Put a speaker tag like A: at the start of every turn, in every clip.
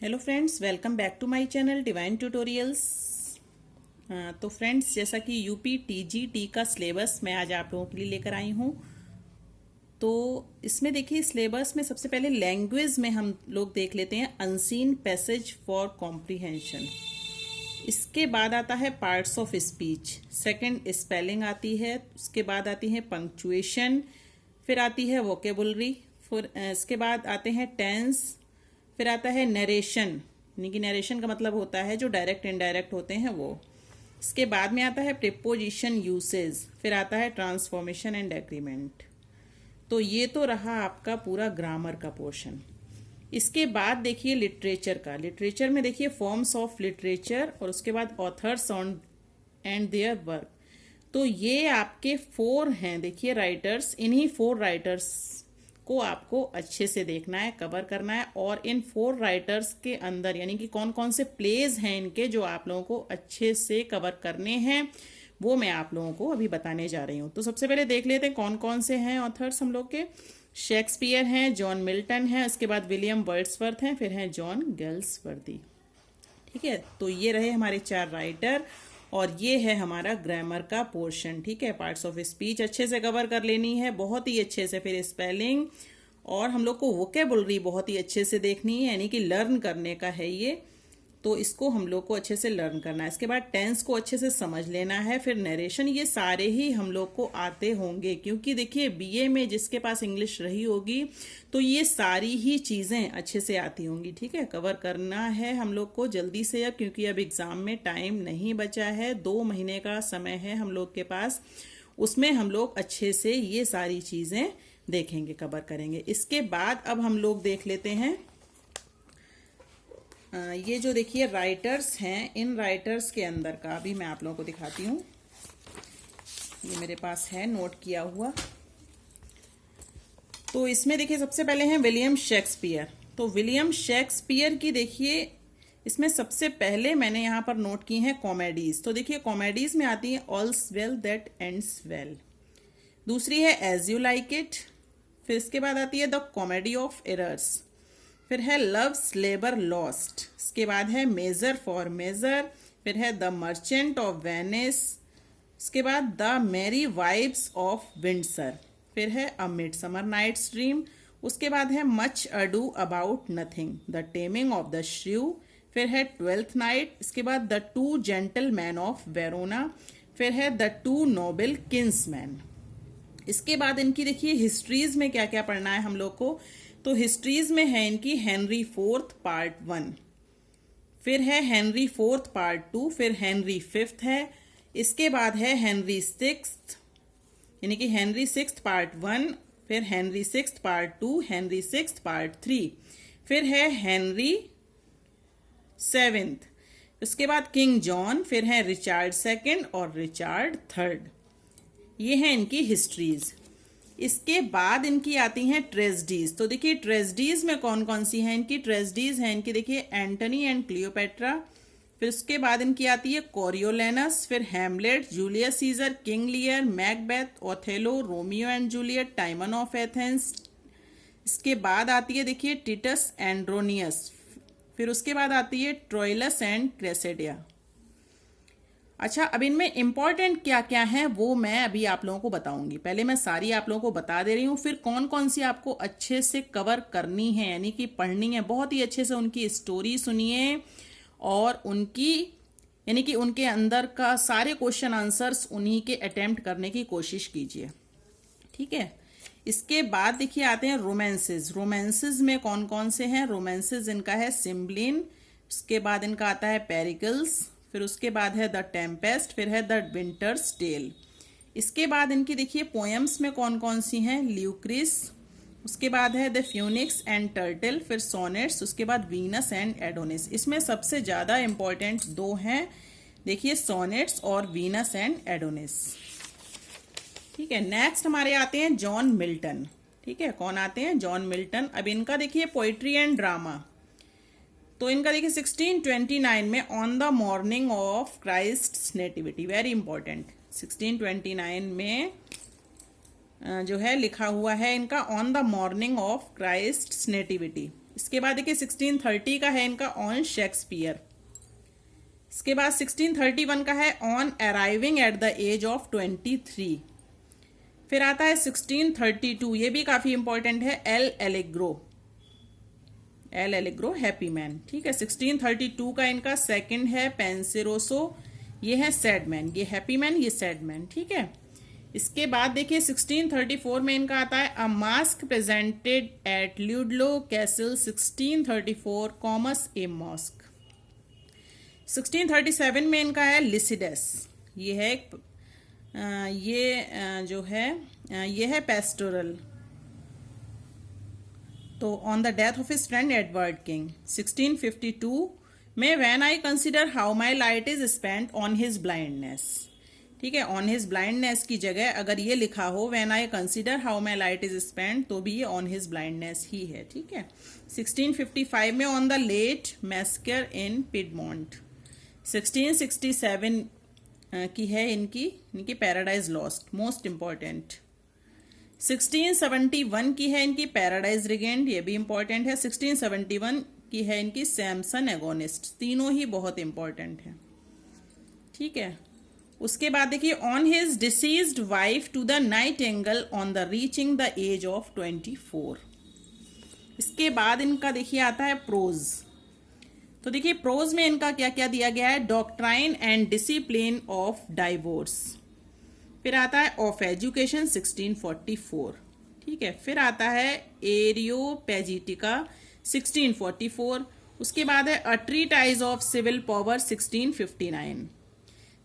A: Hello friends, welcome back to my channel Divine Tutorials. तो friends, जैसा कि UP TGT का सिलेबस मैं आज आप लोगों के लिए लेकर आई हूँ। तो इसमें देखिए, सिलेबस में सबसे पहले लैंग्वेज में हम लोग देख लेते हैं अनसीन पैसेज फॉर कॉम्प्रीहेंशन। इसके बाद आता है parts of speech, second spelling आती है, उसके बाद आती है पंक्चुएशन, फिर आती है वोकेबुलरी, फिर इसके बाद आते हैं टेंस, फिर आता है नरेशन, यानी कि नरेशन का मतलब होता है जो डायरेक्ट इनडायरेक्ट होते हैं वो। इसके बाद में आता है प्रीपोजिशन यूसेज, फिर आता है ट्रांसफॉर्मेशन एंड एग्रीमेंट। तो ये तो रहा आपका पूरा ग्रामर का पोर्शन। इसके बाद देखिए लिटरेचर का, लिटरेचर में देखिए फॉर्म्स ऑफ लिटरेचर और उसके बाद authors on and their work. तो ये आपके 4 हैं, देखिए राइटर्स। इन्हीं 4 राइटर्स को आपको अच्छे से देखना है, कवर करना है। और इन 4 राइटर्स के अंदर यानी कि कौन कौन से प्लेज हैं इनके जो आप लोगों को अच्छे से कवर करने हैं, वो मैं आप लोगों को अभी बताने जा रही हूँ। तो सबसे पहले देख लेते हैं कौन कौन से हैं ऑथर्स हम लोग के। शेक्सपियर हैं, जॉन मिल्टन है, उसके बाद विलियम वर्ड्सवर्थ हैं, फिर हैं जॉन गेल्सवर्दी। ठीक है, तो ये रहे हमारे 4 राइटर और ये है हमारा ग्रामर का पोर्शन। ठीक है, पार्ट्स ऑफ स्पीच अच्छे से कवर कर लेनी है, बहुत ही अच्छे से। फिर स्पेलिंग और हम लोग को वोकेबुलरी बहुत ही अच्छे से देखनी है, यानी कि लर्न करने का है ये। तो इसको हम लोग को अच्छे से लर्न करना है। इसके बाद टेंस को अच्छे से समझ लेना है, फिर नरेशन, ये सारे ही हम लोग को आते होंगे क्योंकि देखिए बीए में जिसके पास इंग्लिश रही होगी तो ये सारी ही चीज़ें अच्छे से आती होंगी। ठीक है, कवर करना है हम लोग को जल्दी से अब, क्योंकि अब एग्ज़ाम में टाइम नहीं बचा है, 2 महीने का समय है हम लोग के पास। उसमें हम लोग अच्छे से ये सारी चीज़ें देखेंगे, कवर करेंगे। इसके बाद अब हम लोग देख लेते हैं ये जो देखिए राइटर्स हैं, इन राइटर्स के अंदर का भी मैं आप लोगों को दिखाती हूँ। ये मेरे पास है नोट किया हुआ। तो इसमें देखिए सबसे पहले हैं विलियम शेक्सपियर। तो विलियम शेक्सपियर की देखिए इसमें सबसे पहले मैंने यहाँ पर नोट की हैं कॉमेडीज। तो देखिए कॉमेडीज में आती है ऑल्स वेल दैट एंड्स वेल, दूसरी है एज यू लाइक इट, फिर इसके बाद आती है द कॉमेडी ऑफ एरर्स, फिर है लव्स लेबर लॉस्ट, इसके बाद है मेजर फॉर मेजर, फिर है द मर्चेंट ऑफ वेनिस, इसके बाद the merry wives of Windsor, फिर है अ मिडसमर नाइट्स ड्रीम, उसके बाद है much ado about nothing, the taming of the shrew, फिर है ट्वेल्थ नाइट, इसके बाद द 2 जेंटलमैन ऑफ वेरोना, फिर है द 2 नोबल किंग्समैन। इसके बाद इनकी देखिए हिस्ट्रीज में क्या क्या पढ़ना है हम लोग को। तो हिस्ट्रीज में है इनकी हेनरी 4th पार्ट 1, फिर है हेनरी 4th पार्ट 2, फिर हेनरी 5th है, इसके बाद है हेनरी 6th, यानी कि हेनरी 6th पार्ट 1, फिर Henry 6th part 2, Henry 6th part 3, फिर है हेनरी 7th, उसके बाद किंग जॉन, फिर है रिचार्ड 2nd और रिचार्ड 3rd। ये है इनकी हिस्ट्रीज। इसके बाद इनकी आती हैं ट्रेजेडीज। तो देखिए ट्रेजेडीज में कौन कौन सी हैं इनकी ट्रेजेडीज हैं इनकी, देखिए एंटनी एंड क्लियोपेट्रा, फिर उसके बाद इनकी आती है कोरियोलेनस, फिर Hamlet, Julius Caesar, King Lear, Macbeth, Othello, Romeo and Juliet, टाइमन of Athens. इसके बाद आती है देखिए टिटस एंड्रोनियस, फिर उसके बाद आती है ट्रोइलस एंड क्रेसेडिया। अच्छा, अब इनमें इंपॉर्टेंट क्या क्या है वो मैं अभी आप लोगों को बताऊंगी। पहले मैं सारी आप लोगों को बता दे रही हूँ, फिर कौन कौन सी आपको अच्छे से कवर करनी है, यानी कि पढ़नी है। बहुत ही अच्छे से उनकी स्टोरी सुनिए और उनकी यानी कि उनके अंदर का सारे क्वेश्चन आंसर्स उन्हीं के अटेम्प्ट करने की कोशिश कीजिए। ठीक है, इसके बाद देखिए आते हैं रोमांसेस। रोमांसेस में कौन कौन से हैं, रोमांसेस इनका है सिम्बलिन, उसके बाद इनका आता है पेरिकल्स, फिर उसके बाद है द टेम्पेस्ट, फिर है द विंटर्स टेल। इसके बाद इनकी देखिए पोएम्स में कौन कौन सी हैं, ल्यूक्रिस, उसके बाद है द फ्यूनिक्स एंड टर्टल, फिर सोनेट्स, उसके बाद वीनस एंड एडोनिस। इसमें सबसे ज़्यादा इंपॉर्टेंट 2 हैं, देखिए सोनेट्स और वीनस एंड एडोनिस। ठीक है, नेक्स्ट हमारे आते हैं जॉन मिल्टन। ठीक है, कौन आते हैं, जॉन मिल्टन। अब इनका देखिए पोइट्री एंड ड्रामा। तो इनका देखिए 1629 में on the morning of Christ nativity, very important, 1629 में जो है लिखा हुआ है इनका on the morning of Christ nativity. इसके बाद देखिए 1630 का है इनका ऑन शेक्सपियर। इसके बाद 1631 का है on arriving at the age of 23। फिर आता है 1632, ये भी काफी इंपॉर्टेंट है, एल एलेग्रो हैप्पी मैन। ठीक है, 1632 का इनका सेकंड है पेंसेरोसो, ये है सैड मैन, ये हैप्पी मैन, ये सैड मैन। ठीक है, इसके बाद देखिए 1634 में इनका आता है a masque presented at Ludlow Castle 1634 Comus a masque. 1637 में इनका है लिसिडस, ये है ये है पेस्टोरल। तो on the death of his friend Edward king. 1652 में when I consider how my light is spent on his blindness. ठीक है, ऑन हिज ब्लाइंडनेस की जगह अगर ये लिखा हो when I consider how my light is spent, तो भी ये ऑन हिज ब्लाइंडनेस ही है। ठीक है, 1655 में on the late massacre in Piedmont. 1667 की है इनकी पैराडाइज लॉस्ट, मोस्ट इंपॉर्टेंट। 1671 की है इनकी पैराडाइज रिगेंड, ये भी इंपॉर्टेंट है। 1671 की है इनकी सैमसन एगोनिस्ट, तीनों ही बहुत इंपॉर्टेंट है। ठीक है, उसके बाद देखिए on his deceased wife to the nightingale on the reaching the age of 24। इसके बाद इनका देखिए आता है प्रोज। तो देखिए प्रोज में इनका क्या क्या दिया गया है, doctrine and discipline of divorce. फिर आता है ऑफ एजुकेशन 1644। ठीक है, फिर आता है एरियोपेजिटिका 1644। उसके बाद है अ ट्रीटाइज ऑफ सिविल पावर 1659।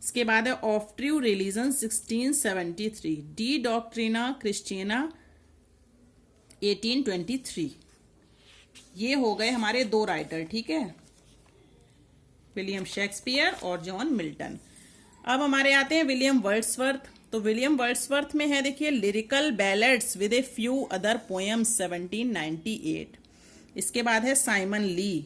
A: इसके बाद है ऑफ ट्रू रिलीजन 1673, डी डॉक्ट्रिना क्रिश्चियना 1823। ये हो गए हमारे दो राइटर। ठीक है, विलियम शेक्सपियर और जॉन मिल्टन। अब हमारे आते हैं विलियम वर्ड्सवर्थ। तो विलियम वर्ड्सवर्थ में है देखिए lyrical ballads with a few other poems 1798। इसके बाद है साइमन ली,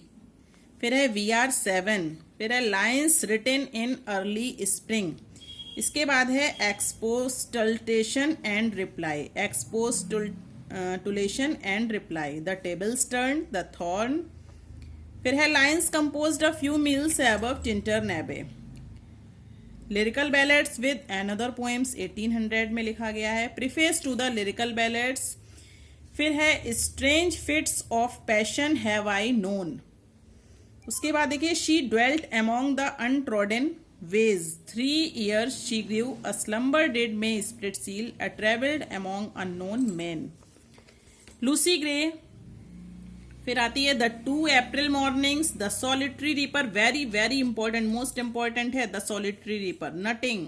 A: फिर है VR7, फिर है lines written in early spring. इसके बाद है expostulation and reply, expostulation and reply, the tables turn, the thorn. फिर है lines composed a few miles above Tintern Abbey. Lyrical ballads with another poems 1800 में लिखा गया है, preface to the lyrical ballads. फिर है strange fits of passion have I known. उसके बाद देखिए she dwelt among the untrodden ways 3 years she grieve, a slumber did my spirit seal, I travelled among unknown men. Lucy Gray. फिर आती है the 2 April mornings, the solitary reaper, very very important, most important है the solitary reaper. Nutting,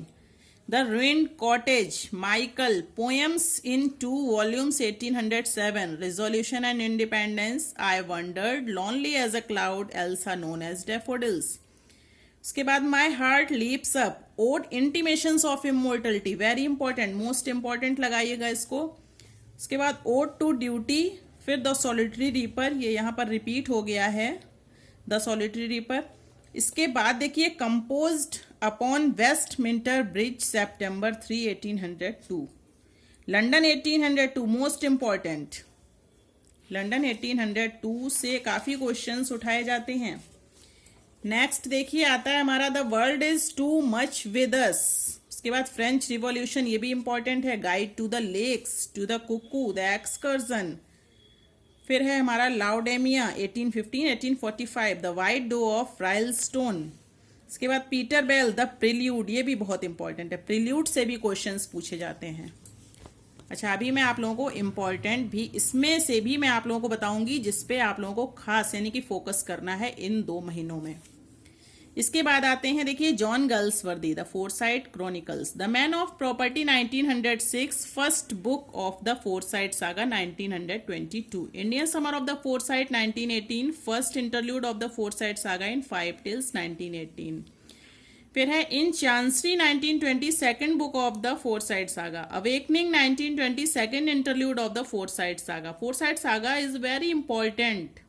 A: the ruined cottage, Michael, poems in 2 volumes 1807, resolution and independence, I wandered, lonely as a cloud, also known as daffodils. उसके बाद my heart leaps up, ode intimations of immortality, very important, most important लगाइएगा इसको। उसके बाद odd to duty, फिर the solitary reaper, ये यहाँ पर रिपीट हो गया है द सॉलिटरी रीपर। इसके बाद देखिए composed upon Westminster Bridge September 3, 1802, London 1802, most important, London 1802 से काफी क्वेश्चंस उठाए जाते हैं। नेक्स्ट देखिए आता है हमारा the world is too much with us. उसके बाद फ्रेंच रिवॉल्यूशन, ये भी इंपॉर्टेंट है, guide to the lakes, to the cuckoo, the excursion. फिर है हमारा Laodamia 1815, 1845, the white doe of Rylstone. इसके बाद पीटर बेल, द प्रिल्यूड, ये भी बहुत इंपॉर्टेंट है, प्रिल्यूड से भी क्वेश्चंस पूछे जाते हैं। अच्छा, अभी मैं आप लोगों को इंपॉर्टेंट भी इसमें से भी मैं आप लोगों को बताऊंगी जिसपे आप लोगों को खास यानी कि फोकस करना है इन 2 महीनों में। इसके बाद आते हैं देखिए John Galsworthy, the Forsyte chronicles, the man of property 1906, first book of the Forsyte saga 1922, Indian summer of the Forsyte 1918, first interlude of the Forsyte saga in 5 tales 1918। फिर है in chancery 1920, second book of the Forsyte saga, awakening 1920, second interlude of the Forsyte saga. Forsyte saga is very important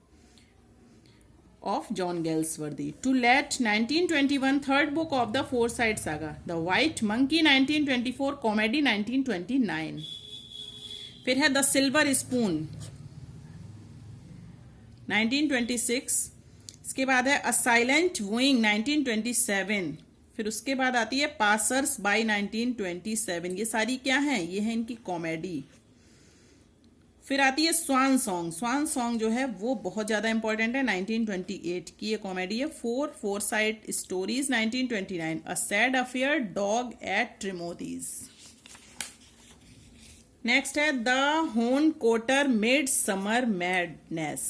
A: of John Galsworthy. To Let 1921, third book of the Forsyte Saga. The White Monkey 1924, Comedy 1929. फिर है The Silver Spoon, 1926। इसके बाद है a silent वूइंग 1927। फिर उसके बाद आती है पासर्स बाय 1927। ये सारी क्या हैं, ये है इनकी कॉमेडी। फिर आती है स्वान सॉन्ग। स्वान सॉन्ग जो है वो बहुत ज्यादा इंपॉर्टेंट है, 1928 की ये कॉमेडी है। Forsyte stories 1929। A sad affair, dog at Timothy's. Next है the Hondekoeter mid summer madness.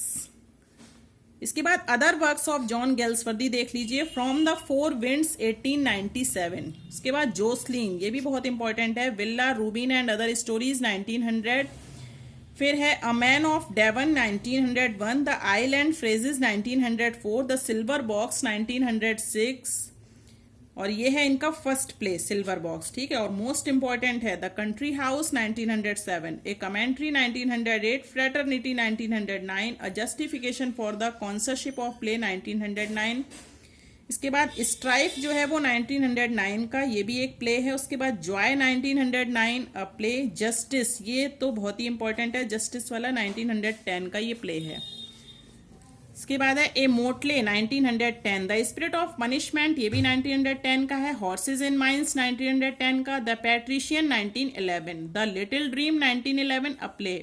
A: इसके बाद other works of John Galsworthy देख लीजिए, फ्रॉम द फोर विंड्स 1897। उसके बाद जोसलिन, ये भी बहुत इंपॉर्टेंट है, Villa Rubein and other stories 1900। फिर है a man of Devon 1901, the island Pharisees 1904, the silver box 1906। और ये है इनका फर्स्ट प्ले सिल्वर बॉक्स, ठीक है। और मोस्ट इंपॉर्टेंट है the country house 1907, a commentary 1908, fraternity 1909, a justification for the censorship of play 1909। इसके बाद स्ट्राइफ जो है वो 1909 का, ये भी एक प्ले है। उसके बाद जॉय 1909 अ प्ले, जस्टिस ये तो बहुत ही इंपॉर्टेंट है, जस्टिस वाला 1910 का ये प्ले है। इसके बाद है a motley 1910, the spirit of punishment ये भी 1910 का है, हॉर्सेज इन माइंस 1910 का, the patrician 1911, the little dream 1911 a play.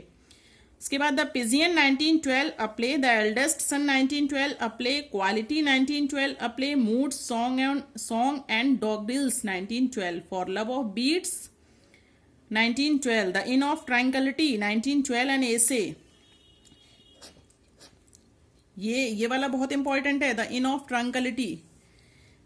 A: इसके बाद the pigeon 1912 a play, the eldest son 1912 a play, quality 1912 a play, mood song and doggerels 1912, for love of beasts 1912, the inn of tranquillity 1912 an essay. ये वाला बहुत important है, the inn of tranquillity.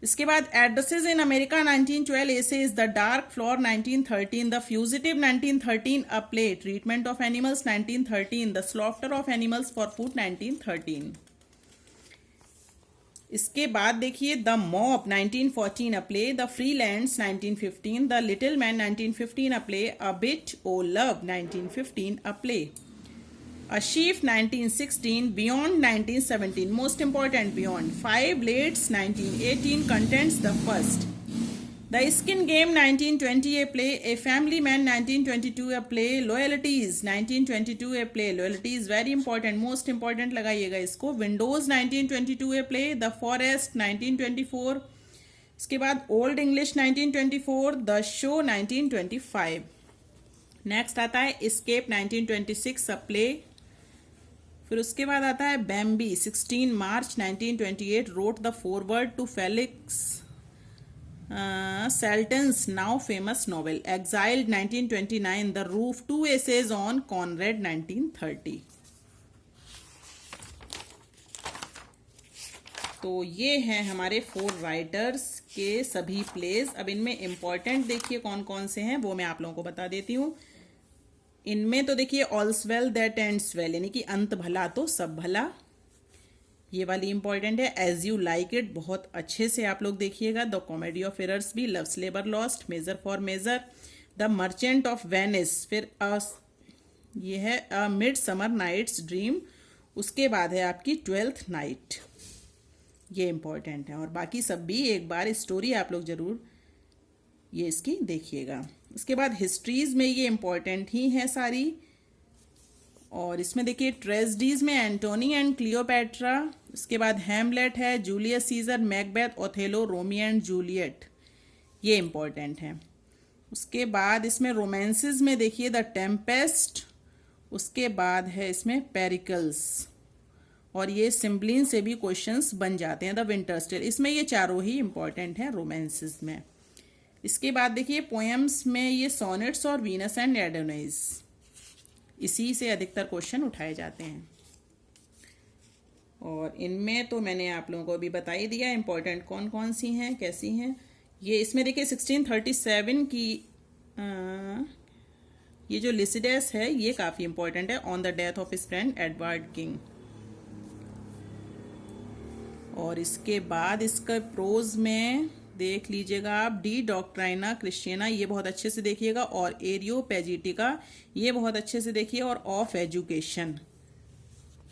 A: इसके बाद addresses in America 1912 essay is the dark flower 1913, the fugitive 1913 a play, treatment of animals 1913, the slaughter of animals for food 1913। इसके बाद देखिए the mob 1914 a play, the Freelands 1915, the little man 1915 a play, a bit o love 1915 a play, A Sheaf 1916, Beyond 1917, most important Beyond, Five Blades 1918, Contents the First, The Skin Game 1920 a play, A Family Man 1922 a play, Loyalties 1922 a play, Loyalty is very important, most important लगाइएगा इसको, Windows 1922 a play, The Forest 1924, इसके बाद Old English 1924, The Show 1925। Next आता है Escape 1926 a play। फिर उसके बाद आता है Bambi 16 March 1928, wrote the foreword to Felix Salten's now famous novel, exiled 1929, the roof, 2 essays on Conrad 1930। तो ये हैं हमारे 4 राइटर्स के सभी प्लेज। अब इनमें इंपॉर्टेंट देखिए कौन कौन से हैं वो मैं आप लोगों को बता देती हूँ। इनमें तो देखिए ऑल्स वेल दैट एंड्स वेल, यानी कि अंत भला तो सब भला, ये वाली इंपॉर्टेंट है। एज यू लाइक इट बहुत अच्छे से आप लोग देखिएगा। द कॉमेडी ऑफ एरर्स भी, love's labour lost, measure for measure, the merchant of Venice, फिर ये है a midsummer night's dream, उसके बाद है आपकी 12th नाइट, ये इंपॉर्टेंट है। और बाकी सब भी एक बार स्टोरी आप लोग जरूर ये इसकी देखिएगा। इसके बाद हिस्ट्रीज में ये इंपॉर्टेंट ही है सारी। और इसमें देखिए ट्रेजेडीज में एंटोनी एंड क्लियोपैट्रा, इसके बाद हैमलेट है, Julius Caesar, Macbeth, Othello, Romeo and Juliet, ये इंपॉर्टेंट है। उसके बाद इसमें रोमांसेस में देखिए द टेम्पेस्ट, उसके बाद है इसमें पेरिकल्स, और ये सिम्बलिन से भी क्वेश्चंस बन जाते हैं, द विंटर्स टेल। इसमें ये चारों ही इंपॉर्टेंट हैं रोमांसेस में। इसके बाद देखिए पोएम्स में ये सोनेट्स और वीनस एंड एडोनाइज, इसी से अधिकतर क्वेश्चन उठाए जाते हैं। और इनमें तो मैंने आप लोगों को अभी बता ही दिया इंपॉर्टेंट कौन कौन सी हैं कैसी हैं। ये इसमें देखिए 1637 की ये जो लिसिडस है ये काफ़ी इंपॉर्टेंट है, on the death of his friend Edward king. और इसके बाद इसका प्रोज में देख लीजिएगा आप डी डॉक्ट्राइना क्रिश्चियना, ये बहुत अच्छे से देखिएगा, और एरियो पेजिटिका ये बहुत अच्छे से देखिए, और ऑफ एजुकेशन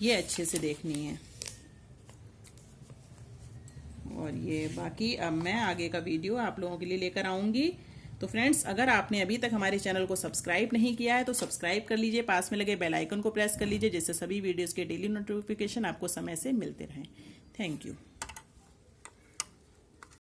A: ये अच्छे से देखनी है। और ये बाकी अब मैं आगे का वीडियो आप लोगों के लिए लेकर आऊंगी। तो फ्रेंड्स, अगर आपने अभी तक हमारे चैनल को सब्सक्राइब नहीं किया है तो सब्सक्राइब कर लीजिए, पास में लगे बेल आइकन को प्रेस कर लीजिए, जिससे सभी वीडियोस के डेली नोटिफिकेशन आपको समय से मिलते रहें। Thank you.